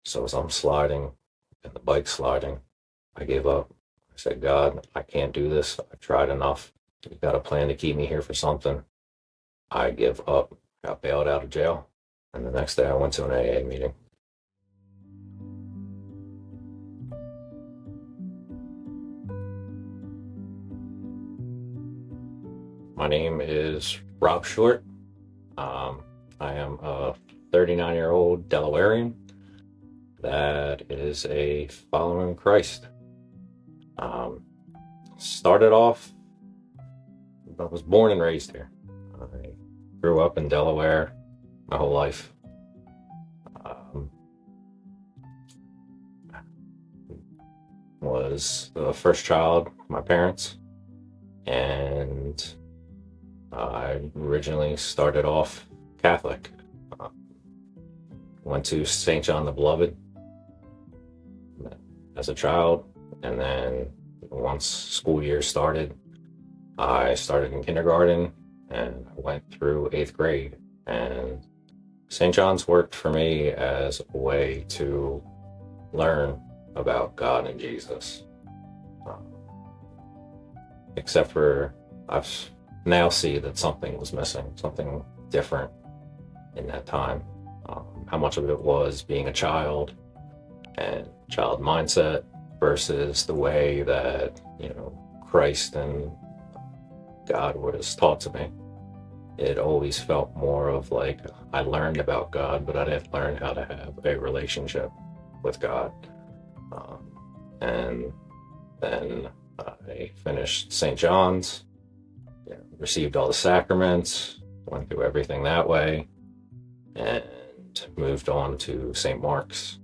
So as I'm sliding and the bike sliding, I gave up. I said, God, I can't do this. I've tried enough. You've got a plan to keep me here for something. I give up. Got bailed out of jail. And the next day I went to an AA meeting. My name is Rob Short. I am a 39-year-old Delawarean that is a follower in Christ. Started off, I was born and raised here. I grew up in Delaware my whole life. Was the first child of my parents, and I originally started off Catholic. Went to St. John the Beloved as a child, and then once school year started, I started in kindergarten and I went through 8th grade. And St. John's worked for me as a way to learn about God and Jesus. Except for I now see that something was missing, something different in that time. How much of it was being a child and child mindset versus the way that, Christ and God was taught to me. It always felt more of like I learned about God, but I didn't learn how to have a relationship with God. And then I finished St. John's, received all the sacraments, went through everything that way, and moved on to St. Mark's.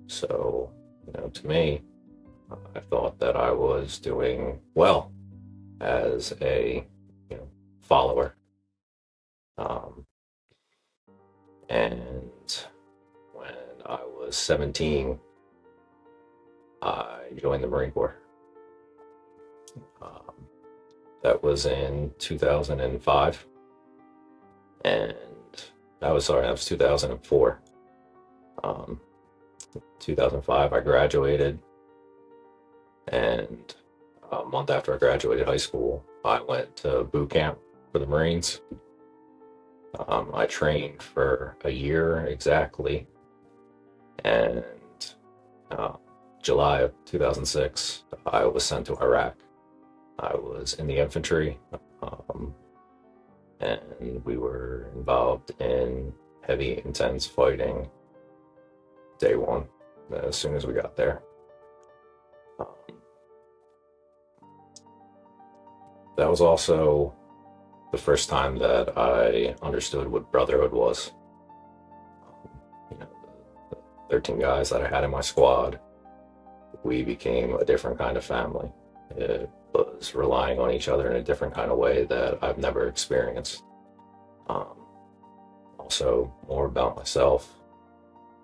So, to me, I thought that I was doing well as a follower. And when I was 17, I joined the Marine Corps. That was in 2005. And that was 2004. 2005, I graduated. And a month after I graduated high school, I went to boot camp for the Marines. I trained for a year exactly. And July of 2006, I was sent to Iraq. I was in the infantry, and we were involved in heavy, intense fighting day one, as soon as we got there. That was also the first time that I understood what Brotherhood was. The 13 guys that I had in my squad, we became a different kind of family. It was relying on each other in a different kind of way that I've never experienced. Also, more about myself,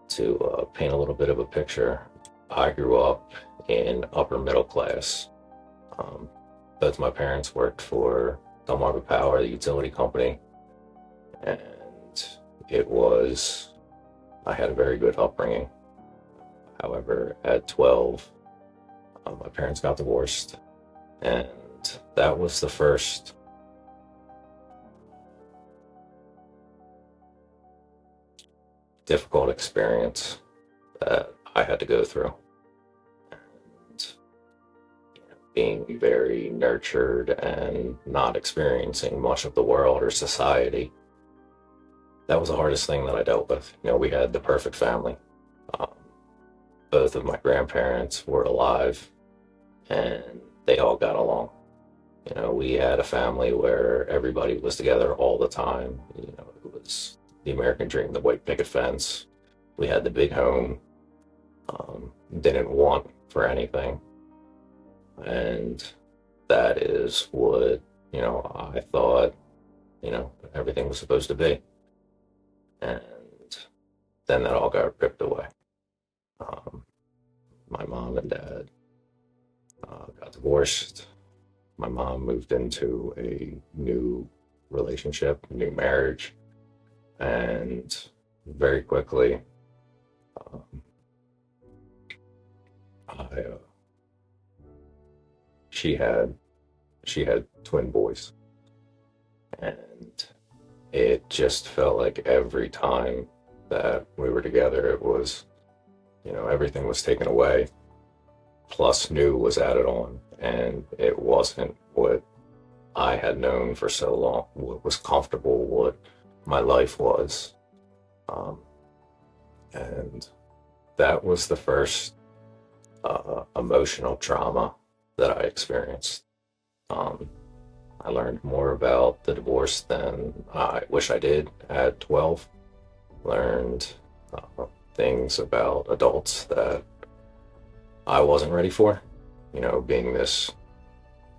to paint a little bit of a picture. I grew up in upper middle class. Both my parents worked for Delmarva Power, the utility company, and I had a very good upbringing. However, at 12, my parents got divorced, and that was the first difficult experience that I had to go through. And being very nurtured and not experiencing much of the world or society, that was the hardest thing that I dealt with. We had the perfect family. Both of my grandparents were alive, and they all got along. We had a family where everybody was together all the time. It was the American dream, the white picket fence. We had the big home. Didn't want for anything. And that is what, I thought, everything was supposed to be. And then that all got ripped away. My mom and dad got divorced. My mom moved into a new relationship, new marriage, and very quickly I, she had twin boys, and it just felt like every time that we were together, it was, everything was taken away, plus new was added on, and it wasn't what I had known for so long, what was comfortable, what my life was. And that was the first emotional trauma that I experienced. Um, I learned more about the divorce than I wish I did at 12. Learned things about adults that I wasn't ready for. Being this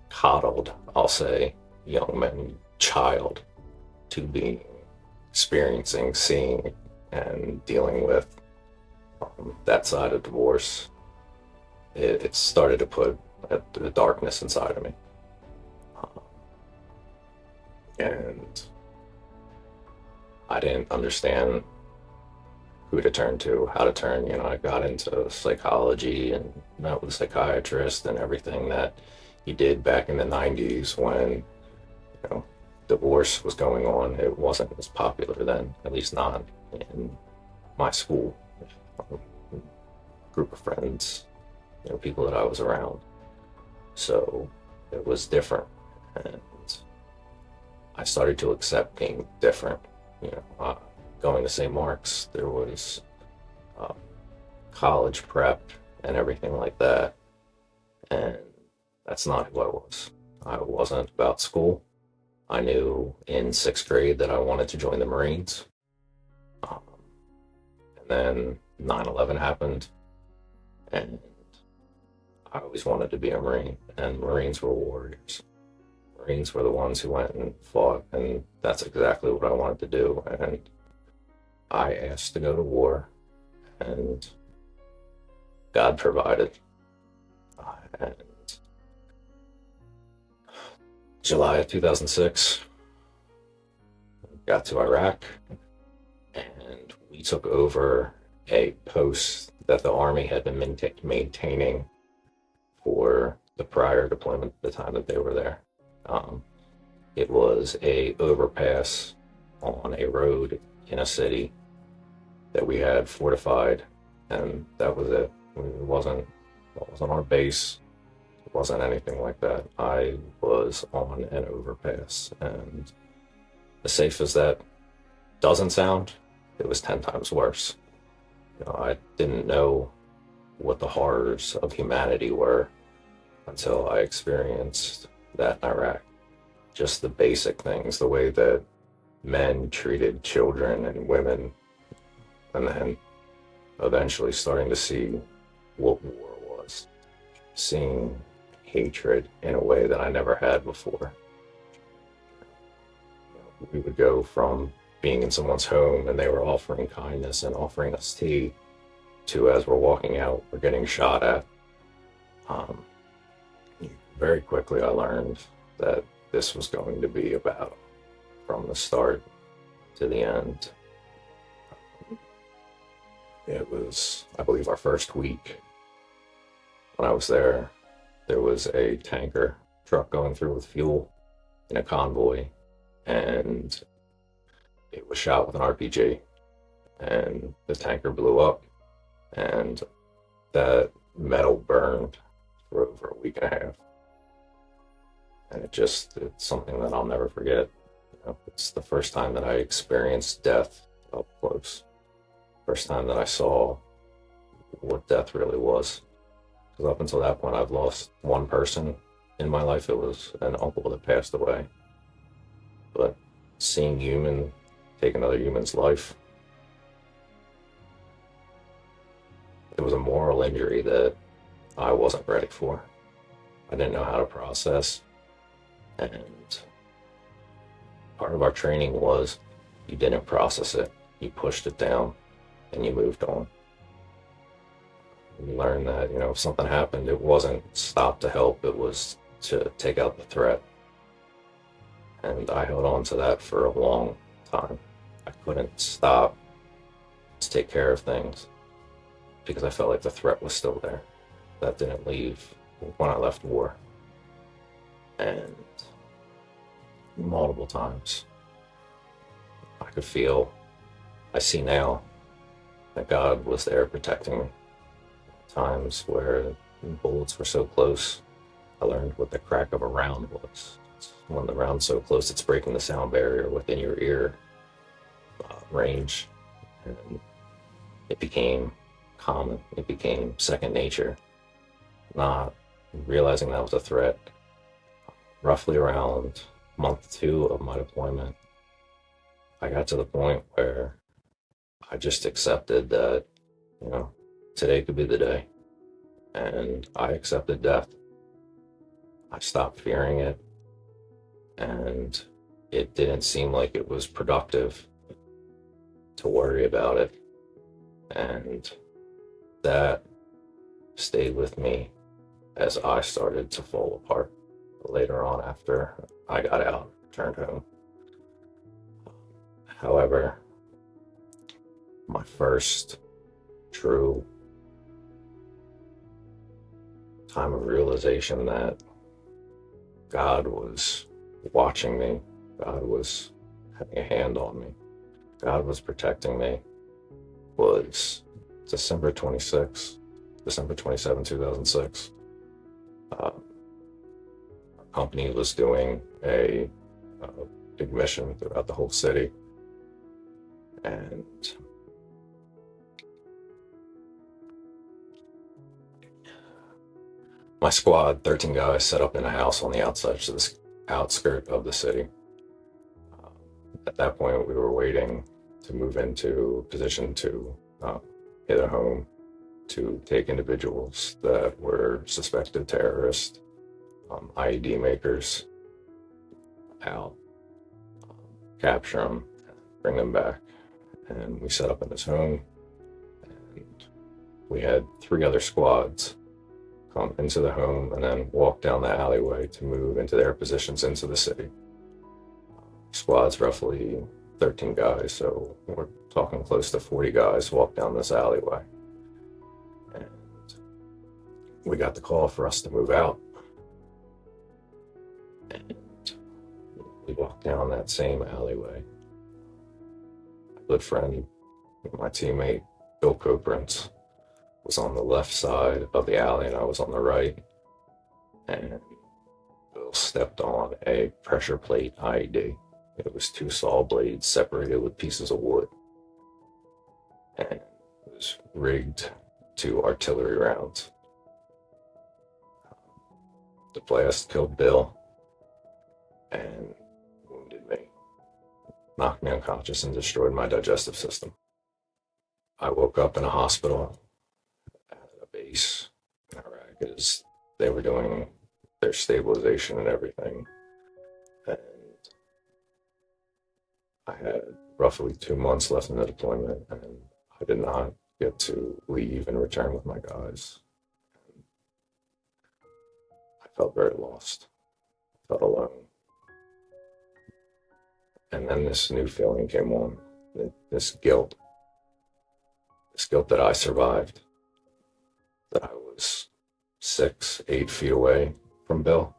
coddled, I'll say, young man child to be experiencing, seeing, and dealing with that side of divorce. It started to put the darkness inside of me. And I didn't understand who to turn to, how to turn. I got into psychology and met with a psychiatrist and everything that he did back in the 90s when, divorce was going on. It wasn't as popular then, at least not in my school. Group of friends, people that I was around. So it was different. And I started to accept being different. Going to St. Mark's, there was college prep and everything like that. And that's not who I was. I wasn't about school. I knew in 6th grade that I wanted to join the Marines. And then 9/11 happened. And I always wanted to be a Marine. And Marines were warriors. Marines were the ones who went and fought. And that's exactly what I wanted to do. And I asked to go to war. And God provided. And July of 2006, got to Iraq, and we took over a post that the Army had been maintaining for the prior deployment, the time that they were there. It was a overpass on a road in a city that we had fortified, and that was it. That wasn't our base. It wasn't anything like that. I was on an overpass, and as safe as that doesn't sound, it was 10 times worse. I didn't know what the horrors of humanity were until I experienced that in Iraq. Just the basic things, the way that men treated children and women, and then eventually starting to see what war was, seeing hatred in a way that I never had before. We would go from being in someone's home and they were offering kindness and offering us tea to, as we're walking out, we're getting shot at. Very quickly I learned that this was going to be a battle from the start to the end. It was, I believe, our first week. When I was there, there was a tanker truck going through with fuel in a convoy, and it was shot with an RPG, and the tanker blew up, and that metal burned for over a week and a half. And it's something that I'll never forget. It's the first time that I experienced death up close. First time that I saw what death really was. Because up until that point, I've lost one person in my life. It was an uncle that passed away. But seeing human take another human's life, it was a moral injury that I wasn't ready for. I didn't know how to process. And part of our training was you didn't process it. You pushed it down and you moved on. You learned that, if something happened, it wasn't stop to help, it was to take out the threat. And I held on to that for a long time. I couldn't stop to take care of things because I felt like the threat was still there. that didn't leave when I left war. And multiple times, I could feel, I see now, that God was there protecting me. Times where bullets were so close, I learned what the crack of a round was. When the round's so close, it's breaking the sound barrier within your ear range. And it became common. It became second nature. Not realizing that was a threat. Roughly around month 2 of my deployment, I got to the point where I just accepted that, today could be the day. And I accepted death. I stopped fearing it. And it didn't seem like it was productive to worry about it. And that stayed with me as I started to fall apart later on after I got out, returned home. However, my first true time of realization that God was watching me, God was having a hand on me, God was protecting me, was December 27, 2006. Our company was doing a big mission throughout the whole city. And my squad, 13 guys, set up in a house on the outskirt of the city. At that point, we were waiting to move into position to hit a home to take individuals that were suspected terrorists, IED makers, out, capture them, bring them back. And we set up in this home, and we had 3 other squads come into the home and then walk down the alleyway to move into their positions into the city. Squad's roughly 13 guys, so we're talking close to 40 guys walk down this alleyway. And we got the call for us to move out. And we walked down that same alleyway. My good friend, my teammate, Bill Copeland, was on the left side of the alley and I was on the right. And Bill stepped on a pressure plate IED. It was 2 saw blades separated with pieces of wood. And it was rigged to artillery rounds. The blast killed Bill and wounded me, knocked me unconscious and destroyed my digestive system. I woke up in a hospital at a base in Iraq as they were doing their stabilization and everything. And I had roughly 2 months left in the deployment, and I did not get to leave and return with my guys. I felt very lost. I felt alone. And then this new feeling came on, this guilt that I survived, that I was 6, 8 feet away from Bill.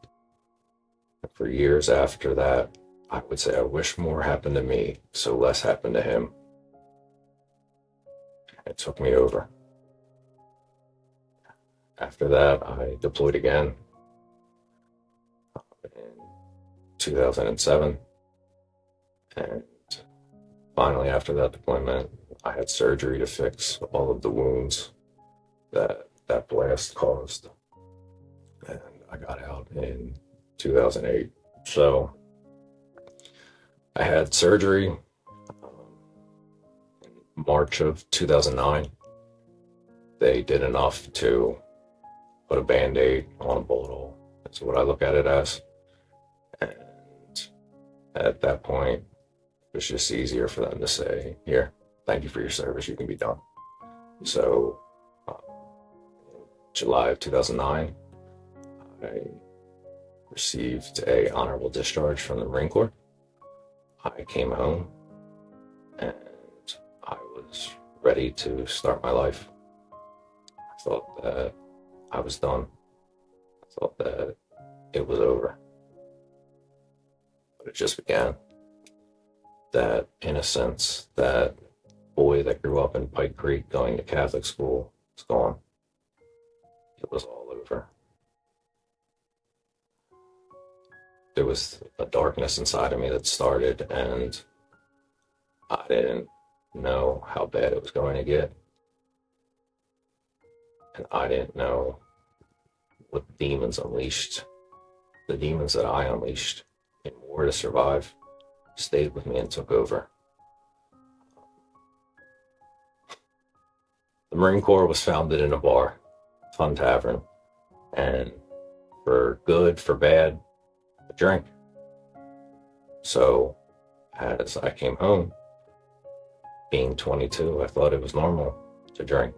And for years after that, I would say I wish more happened to me, so less happened to him. It took me over. After that, I deployed again in 2007. And finally, after that deployment, I had surgery to fix all of the wounds that blast caused. And I got out in 2008. So I had surgery in March of 2009. They did enough to put a Band-Aid on a bullet hole. That's what I look at it as. And at that point, it was just easier for them to say, here, thank you for your service, you can be done. So July of 2009, I received a honorable discharge from the Marine Corps. I came home and I was ready to start my life. I thought that I was done. I thought that it was over. But it just began. That innocence, that boy that grew up in Pike Creek going to Catholic school was gone. It was all over. There was a darkness inside of me that started, and I didn't know how bad it was going to get. And I didn't know what demons unleashed. The demons that I unleashed in war to survive stayed with me and took over. The Marine Corps was founded in a bar, Fun Tavern, and for good, for bad, a drink. So as I came home, being 22, I thought it was normal to drink.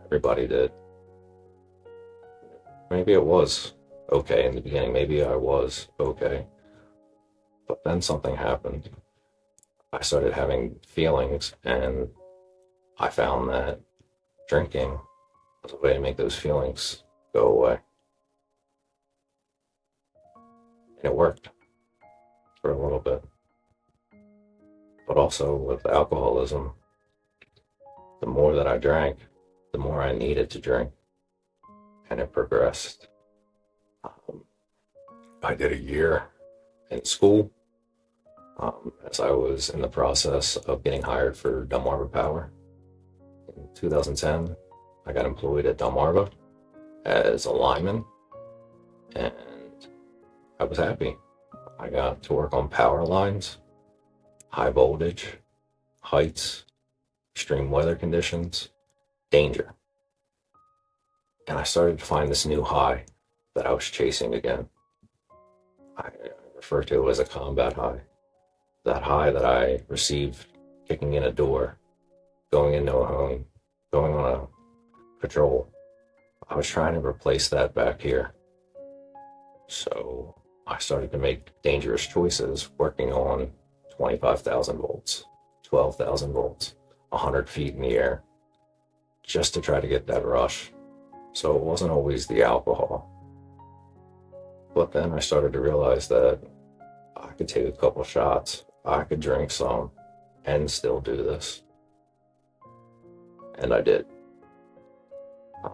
Everybody did. Maybe it was okay in the beginning. Maybe I was okay. But then something happened. I started having feelings, and I found that drinking was a way to make those feelings go away. And it worked for a little bit. But also with alcoholism, the more that I drank, the more I needed to drink. And it progressed. I did a year in school as I was in the process of getting hired for Delmarva Power. In 2010, I got employed at Delmarva as a lineman, and I was happy. I got to work on power lines, high voltage, heights, extreme weather conditions, danger. And I started to find this new high that I was chasing again. I refer to it as a combat high. That high that I received kicking in a door, going into a home, going on a patrol. I was trying to replace that back here. So I started to make dangerous choices, working on 25,000 volts, 12,000 volts, 100 feet in the air, just to try to get that rush. So it wasn't always the alcohol. But then I started to realize that I could take a couple shots, I could drink some, and still do this. And I did. I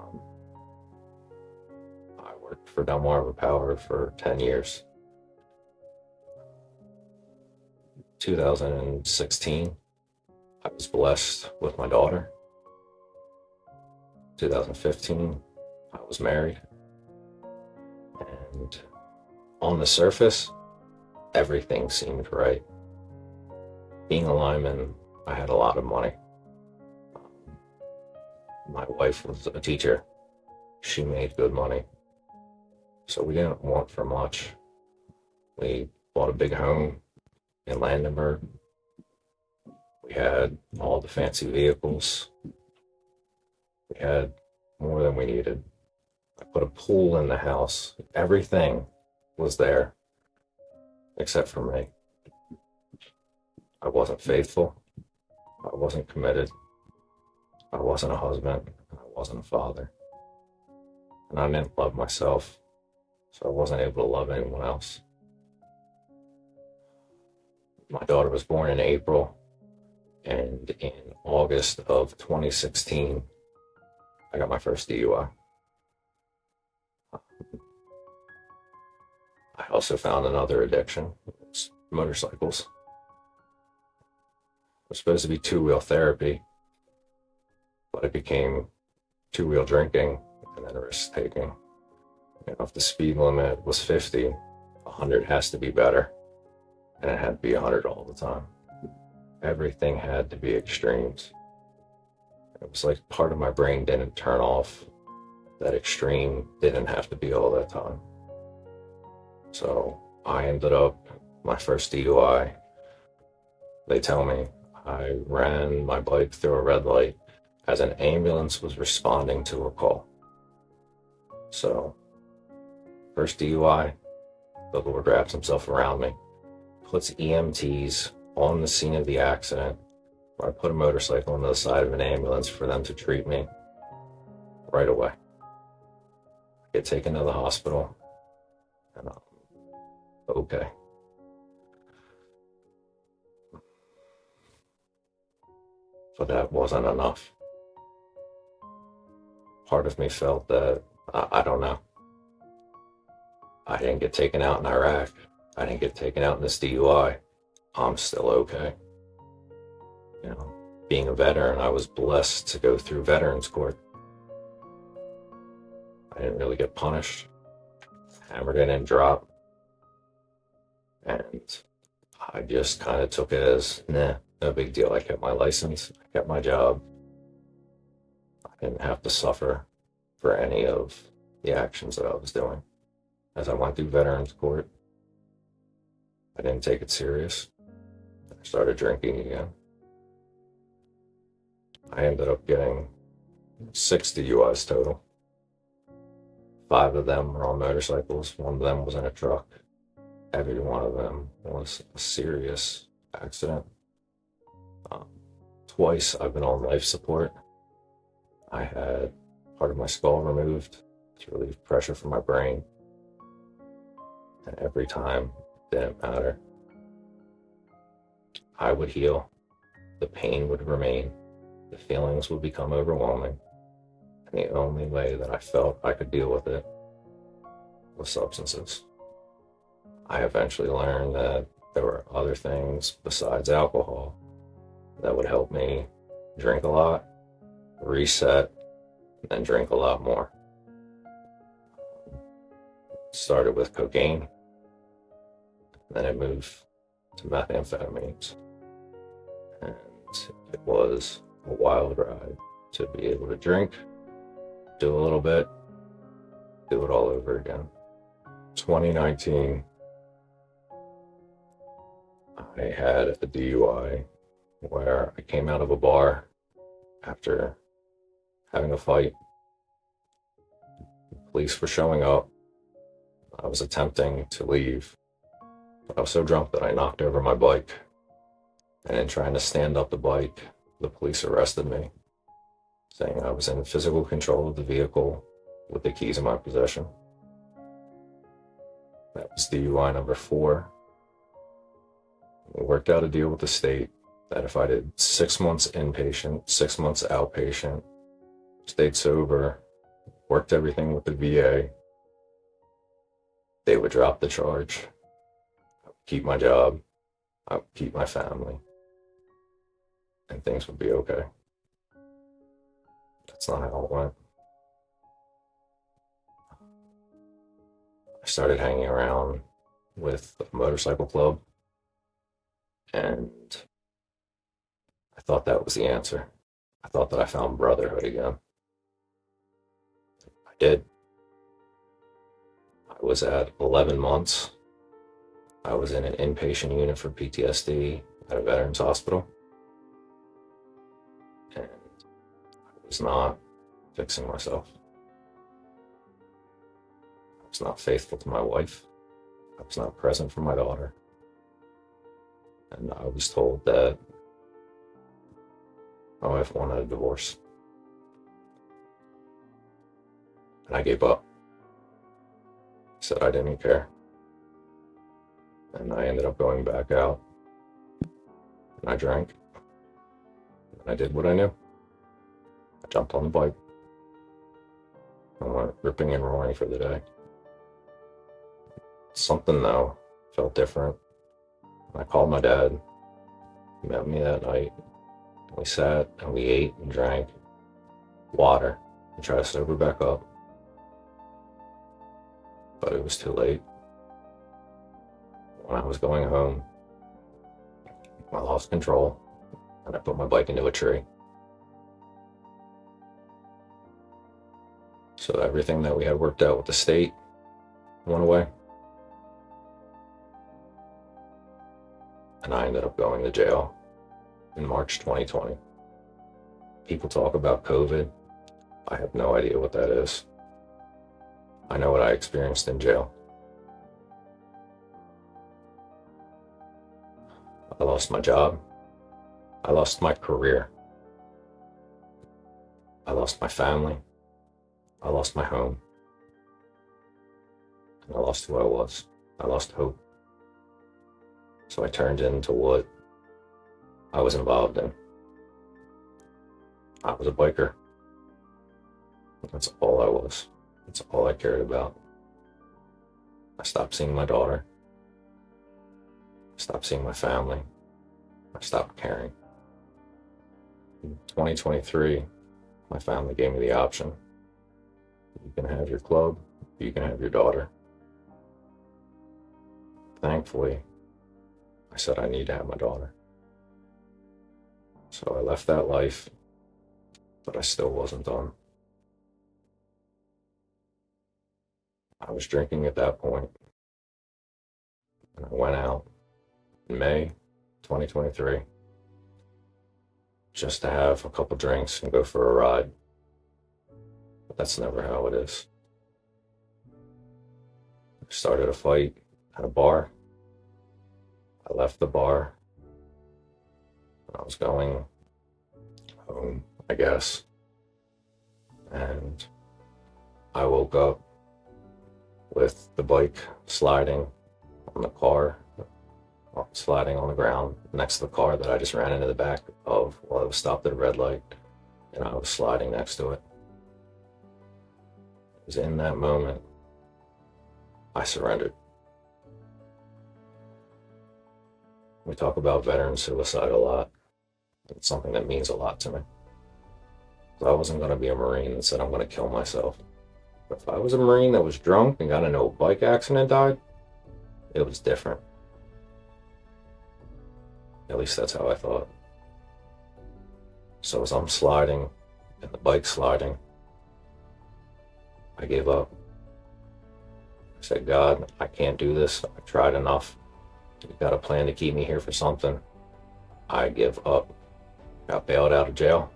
worked for Delmarva Power for 10 years. 2016, I was blessed with my daughter. 2015, I was married. And on the surface, everything seemed right. Being a lineman, I had a lot of money. My wife was a teacher. She made good money. So we didn't want for much. We bought a big home in Lancaster. We had all the fancy vehicles. We had more than we needed. I put a pool in the house. Everything was there, except for me. I wasn't faithful. I wasn't committed. I wasn't a husband. I wasn't a father. And I didn't love myself, so I wasn't able to love anyone else. My daughter was born in April, and in August of 2016, I got my first DUI. I also found another addiction. It's motorcycles. It was supposed to be two-wheel therapy, but it became two-wheel drinking and then risk-taking. If the speed limit was 50, 100 has to be better, and it had to be 100 all the time. Everything had to be extremes. It was like part of my brain didn't turn off. That extreme didn't have to be all that time. So I ended up, my first DUI, they tell me I ran my bike through a red light as an ambulance was responding to a call. So, first DUI, the Lord wraps himself around me, puts EMTs on the scene of the accident, where I put a motorcycle on the side of an ambulance for them to treat me right away. get taken to the hospital, and I'm okay. But that wasn't enough. Part of me felt that, I don't know, I didn't get taken out in Iraq. I didn't get taken out in this DUI. I'm still okay. You know, being a veteran, I was blessed to go through Veterans Court. I didn't really get punished. Hammer didn't drop. And I just kind of took it as, nah, no big deal. I kept my license. I kept my job. I didn't have to suffer for any of the actions that I was doing. As I went through Veterans Court, I didn't take it serious. I started drinking again. I ended up getting 6 DUIs total. 5 of them were on motorcycles. 1 of them was in a truck. Every one of them was a serious accident. Twice I've been on life support. I had part of my skull removed to relieve pressure from my brain. And every time, it didn't matter. I would heal. The pain would remain. The feelings would become overwhelming. And the only way that I felt I could deal with it was substances. I eventually learned that there were other things besides alcohol that would help me drink a lot, reset, and then drink a lot more. Started with cocaine, then it moved to methamphetamines. And it was a wild ride to be able to drink, do a little bit, do it all over again. 2019, I had a DUI where I came out of a bar after having a fight. Police were showing up. I was attempting to leave, but I was so drunk that I knocked over my bike. And in trying to stand up the bike, the police arrested me, saying I was in physical control of the vehicle with the keys in my possession. That was DUI number 4. We worked out a deal with the state that if I did 6 months inpatient, 6 months outpatient, stayed sober, worked everything with the VA, they would drop the charge. I would keep my job. I would keep my family. And things would be okay. That's not how it went. I started hanging around with a motorcycle club, and I thought that was the answer. I thought that I found Brotherhood again. I did. I was at 11 months. I was in an inpatient unit for PTSD at a veterans hospital. And I was not fixing myself. I was not faithful to my wife. I was not present for my daughter. And I was told that my wife wanted a divorce. And I gave up. I said I didn't care. And I ended up going back out. And I drank. And I did what I knew. I jumped on the bike. I went ripping and roaring for the day. Something, though, felt different. I called my dad. He met me that night. We sat and we ate and drank water and tried to sober back up. But it was too late. When I was going home, I lost control and I put my bike into a tree. So everything that we had worked out with the state went away. And I ended up going to jail in March 2020. People talk about COVID. I have no idea what that is. I know what I experienced in jail. I lost my job. I lost my career. I lost my family. I lost my home. and I lost who I was. I lost hope. So I turned into what I was involved in. I was a biker. That's all I was. That's all I cared about. I stopped seeing my daughter. I stopped seeing my family. I stopped caring. In 2023, my family gave me the option. You can have your club, you can have your daughter. Thankfully, I said I need to have my daughter. So I left that life, but I still wasn't done. I was drinking at that point, and I went out in May 2023 just to have a couple drinks and go for a ride. But that's never how it is. I started a fight at a bar. I left the bar. I was going home, I guess. And I woke up with the bike sliding on the car, sliding on the ground next to the car that I just ran into the back of while I was stopped at a red light, and I was sliding next to it. It was in that moment I surrendered. We talk about veteran suicide a lot. It's something that means a lot to me. I wasn't going to be a Marine that said I'm going to kill myself. But if I was a Marine that was drunk and got into a bike accident and died, it was different. At least that's how I thought. So as I'm sliding and the bike sliding, I gave up. I said, God, I can't do this. I tried enough. You got a plan to keep me here for something. I give up. Got bailed out of jail.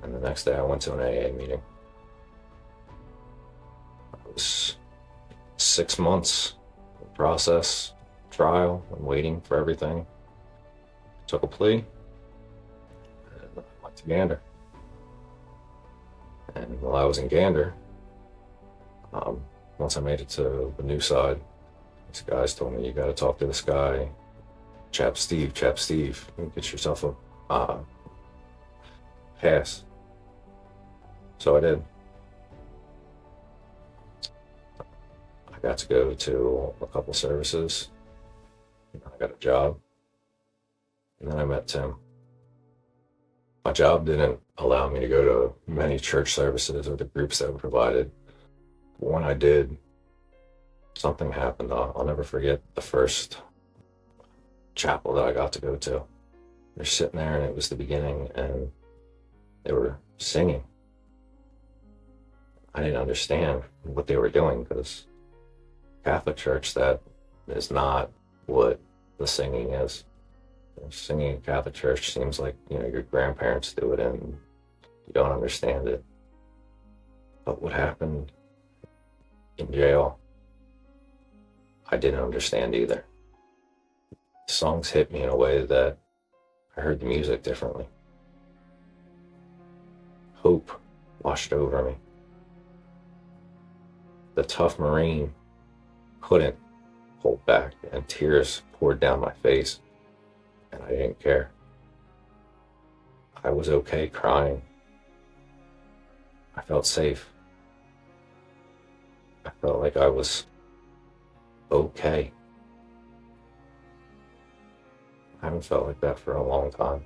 And the next day I went to an AA meeting. It was 6 months of process, trial, and waiting for everything. Took a plea, and I went to Gander. And while I was in Gander, once I made it to the new side, these guys told me, you got to talk to this guy, Chap Steve, and get yourself a pass. So I did. I got to go to a couple services. I got a job. And then I met Tim. My job didn't allow me to go to many church services or the groups that were provided. But when I did, something happened. I'll never forget the first chapel that I got to go to. They're sitting there, and it was the beginning, and they were singing. I didn't understand what they were doing, because Catholic Church, that is not what the singing is. Singing in Catholic Church seems like, your grandparents do it and you don't understand it. But what happened in jail, I didn't understand either. The songs hit me in a way that I heard the music differently. Hope washed over me. The tough Marine couldn't hold back, and tears poured down my face, and I didn't care. I was okay crying. I felt safe. I felt like I was okay. I haven't felt like that for a long time.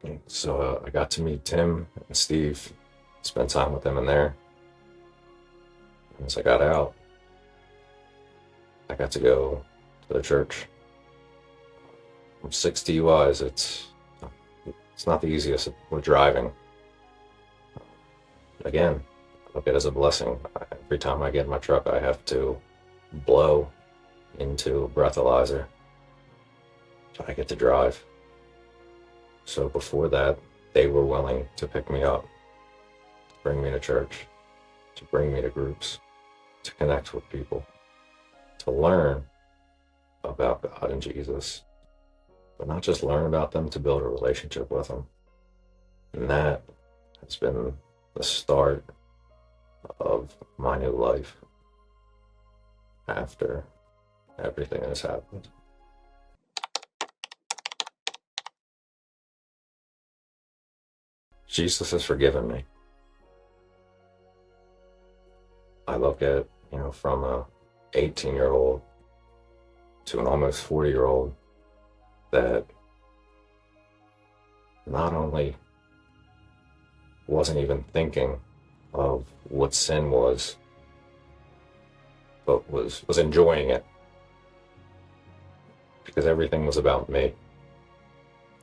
And so I got to meet Tim and Steve, spend time with them in there. And as I got out, I got to go to the church. From 6 DUIs, it's not the easiest with driving. Again, I look at it as a blessing. Every time I get in my truck, I have to blow into a breathalyzer, but I get to drive. So before that, they were willing to pick me up, to bring me to church, to bring me to groups, to connect with people, to learn about God and Jesus, but not just learn about them, to build a relationship with them. And that has been the start of my new life after everything has happened. Jesus has forgiven me. I look at, from a 18-year-old to an almost 40-year-old that not only wasn't even thinking of what sin was, but was enjoying it. Because everything was about me.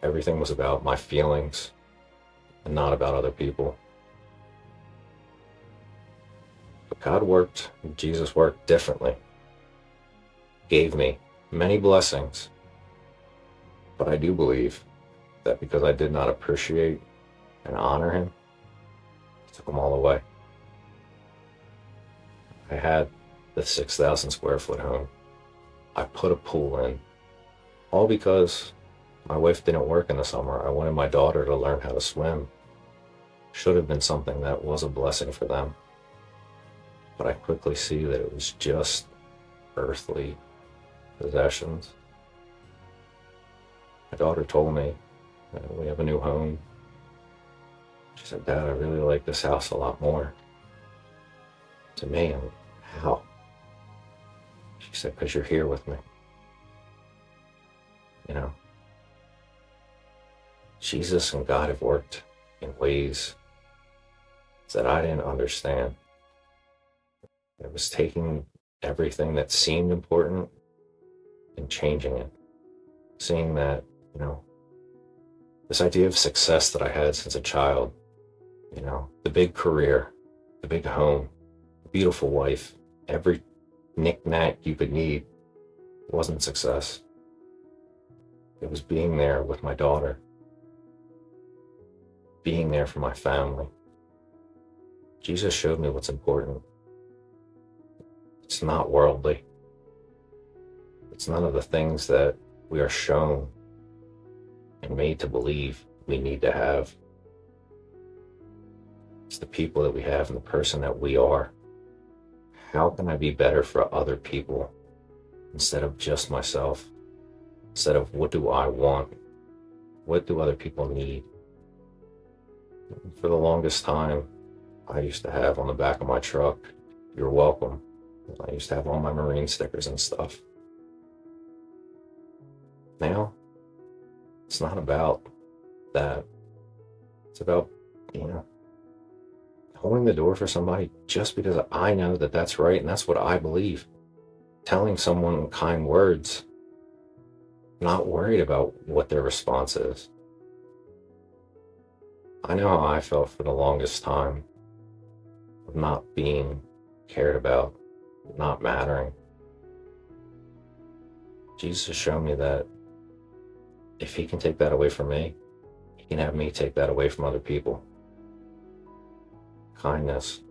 Everything was about my feelings and not about other people. But God worked, Jesus worked differently. Gave me many blessings. But I do believe that because I did not appreciate and honor him, he took them all away. I had the 6,000 square foot home. I put a pool in, all because my wife didn't work in the summer. I wanted my daughter to learn how to swim. Should have been something that was a blessing for them. But I quickly see that it was just earthly possessions. My daughter told me that we have a new home. She said, "Dad, I really like this house a lot more." To me, how? She said, "Because you're here with me." Jesus and God have worked in ways that I didn't understand. It was taking everything that seemed important and changing it. Seeing that, this idea of success that I had since a child, the big career, the big home, the beautiful wife, every knick-knack you could need wasn't success. It was being there with my daughter, being there for my family. Jesus showed me what's important. It's not worldly. It's none of the things that we are shown and made to believe we need to have. It's the people that we have and the person that we are. How can I be better for other people instead of just myself? Instead of what do I want? What do other people need? For the longest time, I used to have on the back of my truck, "You're welcome." I used to have all my Marine stickers and stuff. Now, it's not about that. It's about, holding the door for somebody just because I know that that's right and that's what I believe. Telling someone kind words, not worried about what their response is. I know how I felt for the longest time of not being cared about, not mattering. Jesus showed me that if he can take that away from me, he can have me take that away from other people. Kindness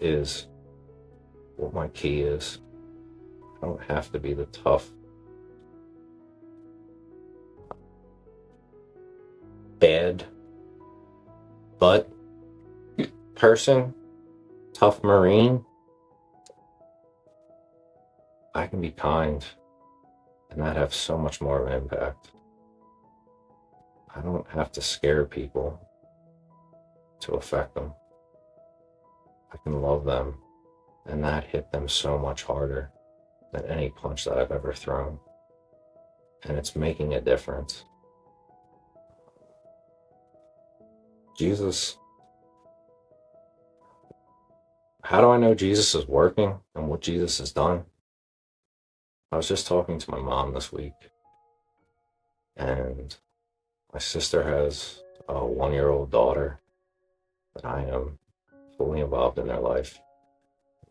is what my key is. I don't have to be the tough, bad butt person, tough Marine. I can be kind and that have so much more of an impact. I don't have to scare people to affect them. I can love them and that hit them so much harder than any punch that I've ever thrown. And it's making a difference. Jesus, how do I know Jesus is working and what Jesus has done? I was just talking to my mom this week, and my sister has a 1-year-old daughter that I am fully involved in their life.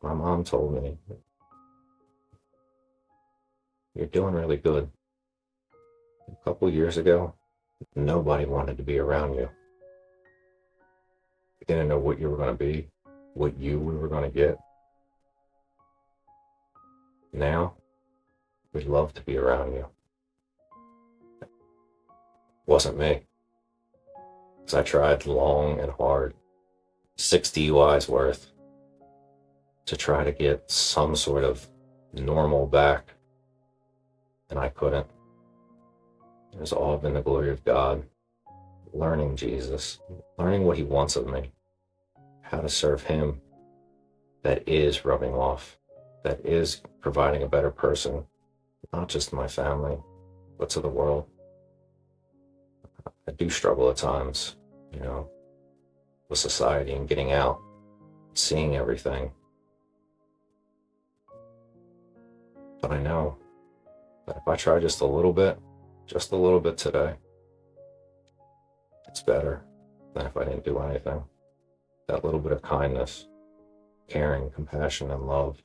My mom told me, "You're doing really good. A couple years ago, nobody wanted to be around you. We didn't know what you were going to be, what we were going to get. Now, we'd love to be around you." It wasn't me. because I tried long and hard, 6 DUIs worth, to try to get some sort of normal back, and I couldn't. It was all been the glory of God, learning Jesus, learning what he wants of me, how to serve him that is rubbing off, that is providing a better person, not just to my family, but to the world. I do struggle at times, with society and getting out, seeing everything. But I know that if I try just a little bit today, it's better than if I didn't do anything. That little bit of kindness, caring, compassion, and love,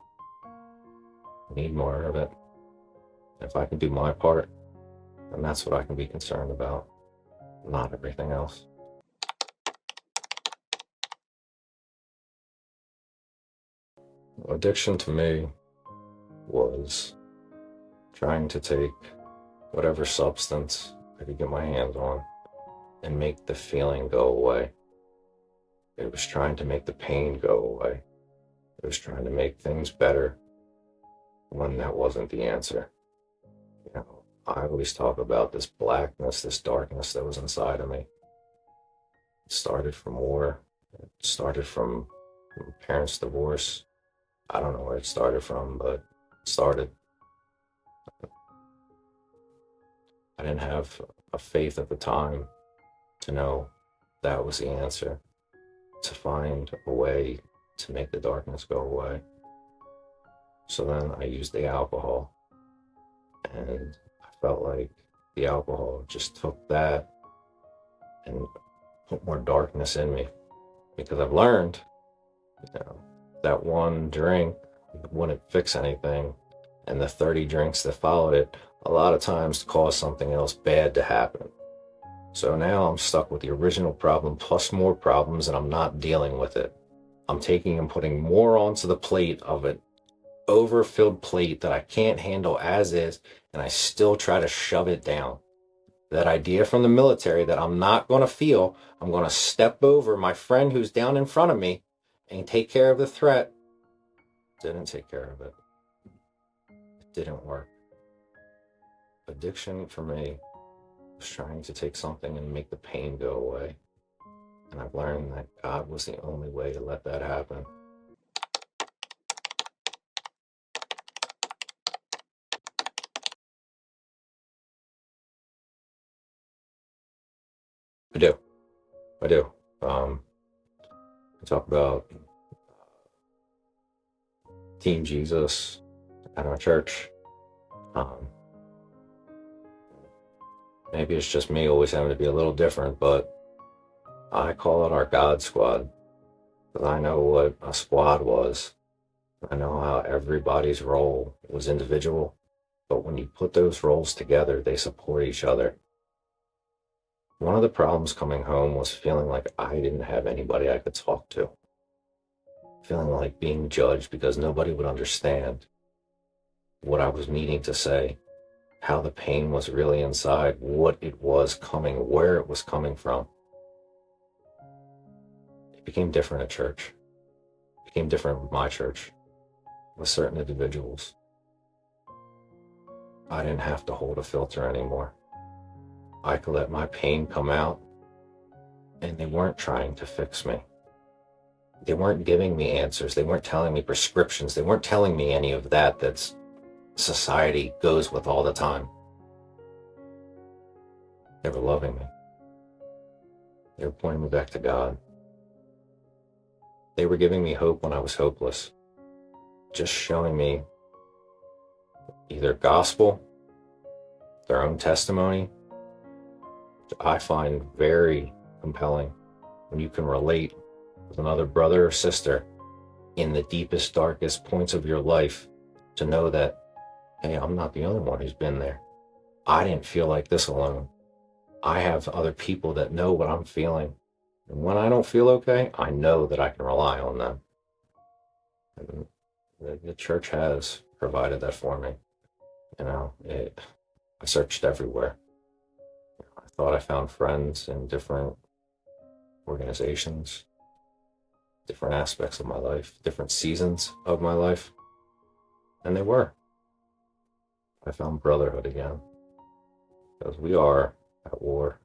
I need more of it. If I can do my part, then that's what I can be concerned about, not everything else. Addiction to me was trying to take whatever substance I could get my hands on and make the feeling go away. It was trying to make the pain go away. It was trying to make things better when that wasn't the answer. I always talk about this blackness, this darkness that was inside of me. It started from war. It started from parents' divorce. I don't know where it started from, but it started. I didn't have a faith at the time to know that was the answer, to find a way to make the darkness go away. So then I used the alcohol, and I felt like the alcohol just took that and put more darkness in me, because I've learned, that one drink wouldn't fix anything, and the 30 drinks that followed it a lot of times caused something else bad to happen. So now I'm stuck with the original problem plus more problems, and I'm not dealing with it. I'm taking and putting more onto the plate of an overfilled plate that I can't handle as is, and I still try to shove it down. That idea from the military that I'm not going to feel, I'm going to step over my friend who's down in front of me and take care of the threat, didn't take care of it. It didn't work. Addiction for me was trying to take something and make the pain go away. And I've learned that God was the only way to let that happen. I do. I talk about Team Jesus at our church. Maybe it's just me always having to be a little different, but I call it our God squad, because I know what a squad was. I know how everybody's role was individual, but when you put those roles together, they support each other. One of the problems coming home was feeling like I didn't have anybody I could talk to. Feeling like being judged because nobody would understand what I was needing to say, how the pain was really inside, what it was coming, where it was coming from. It became different at church. It became different with my church, with certain individuals. I didn't have to hold a filter anymore. I could let my pain come out, and they weren't trying to fix me. They weren't giving me answers. They weren't telling me prescriptions. They weren't telling me any of that that's society goes with all the time. They were loving me. They were pointing me back to God. They were giving me hope when I was hopeless. Just showing me either gospel, their own testimony, which I find very compelling when you can relate with another brother or sister in the deepest, darkest points of your life, to know that, hey, I'm not the only one who's been there. I didn't feel like this alone. I have other people that know what I'm feeling. And when I don't feel okay, I know that I can rely on them. And the church has provided that for me. I searched everywhere. I thought I found friends in different organizations, different aspects of my life, different seasons of my life. And they were. I found brotherhood again. Because we are at war.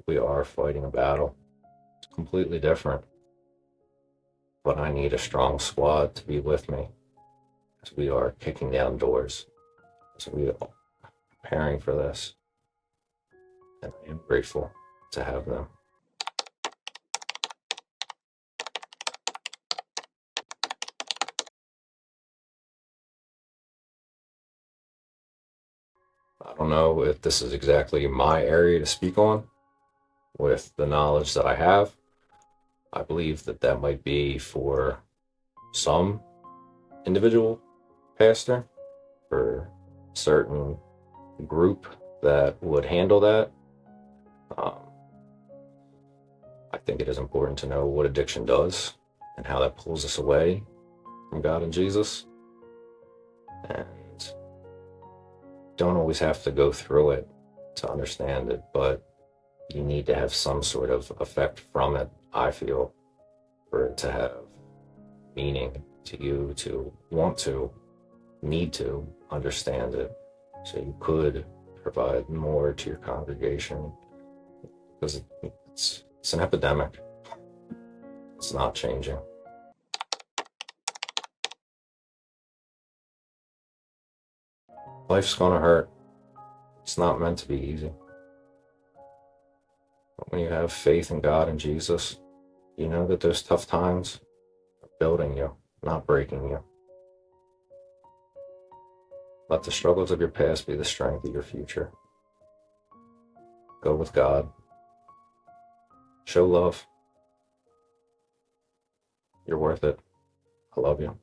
We are fighting a battle. It's completely different. But I need a strong squad to be with me as we are kicking down doors, as we are preparing for this. And I am grateful to have them. I don't know if this is exactly my area to speak on with the knowledge that I have. I believe that that might be for some individual pastor, for a certain group that would handle that. I think it is important to know what addiction does and how that pulls us away from God and Jesus. And don't always have to go through it to understand it, but you need to have some sort of effect from it, I feel, for it to have meaning to you, to want to, need to understand it, so you could provide more to your congregation, because it's an epidemic. It's not changing. Life's gonna hurt. It's not meant to be easy. But when you have faith in God and Jesus, you know that those tough times are building you, not breaking you. Let the struggles of your past be the strength of your future. Go with God. Show love. You're worth it. I love you.